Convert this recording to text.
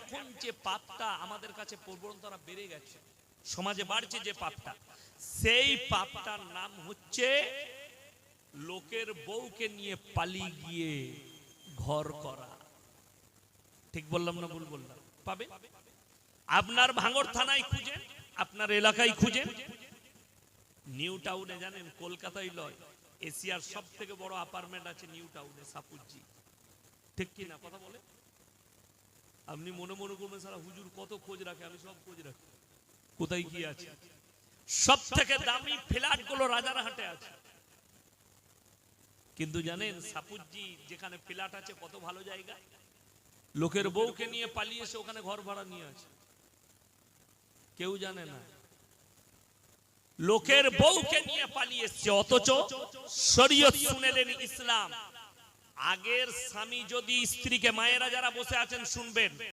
এখন যে পাপটা আমাদের কাছে প্রবণতা বেড়ে গেছে, সমাজে বাড়ছে যে পাপটা, সেই পাপটার নাম হচ্ছে লোকের বউকে নিয়ে পালিয়ে গিয়ে ঘর করা। ঠিক বললাম না ভুল বললাম? পাবে। আপনার ভাঙড় থানায় খুঁজেন, আপনার এলাকায় খুঁজেন, নিউ টাউনে, জানেন কলকাতায় লয়, এশিয়ার সব থেকে বড় অ্যাপার্টমেন্ট আছে নিউ টাউনে, সাপুজি। ঠিক কি না কথা বলে? আপনি মনে মনে করবেন সারা হুজুর কত খোঁজ রাখে, আমি সব খোঁজ রাখি, কোথায় কি আছে। সব থেকে দামি ফ্ল্যাট গুলো রাজারহাটে আছে। কিন্তু জানেন সাপুজি যেখানে ফ্ল্যাট আছে কত ভালো জায়গা, লোকের বউকে নিয়ে পালিয়ে এসে ওখানে ঘর ভাড়া নিয়ে আছে, কেউ জানে না। লোকের বউকে নিয়ে পালিয়ে এসছে, অথচ শরীয়ত শুনেলেন ইসলাম। আগের স্বামী যদি স্ত্রীকে, মায়েরা যারা বসে আছেন শুনবেন,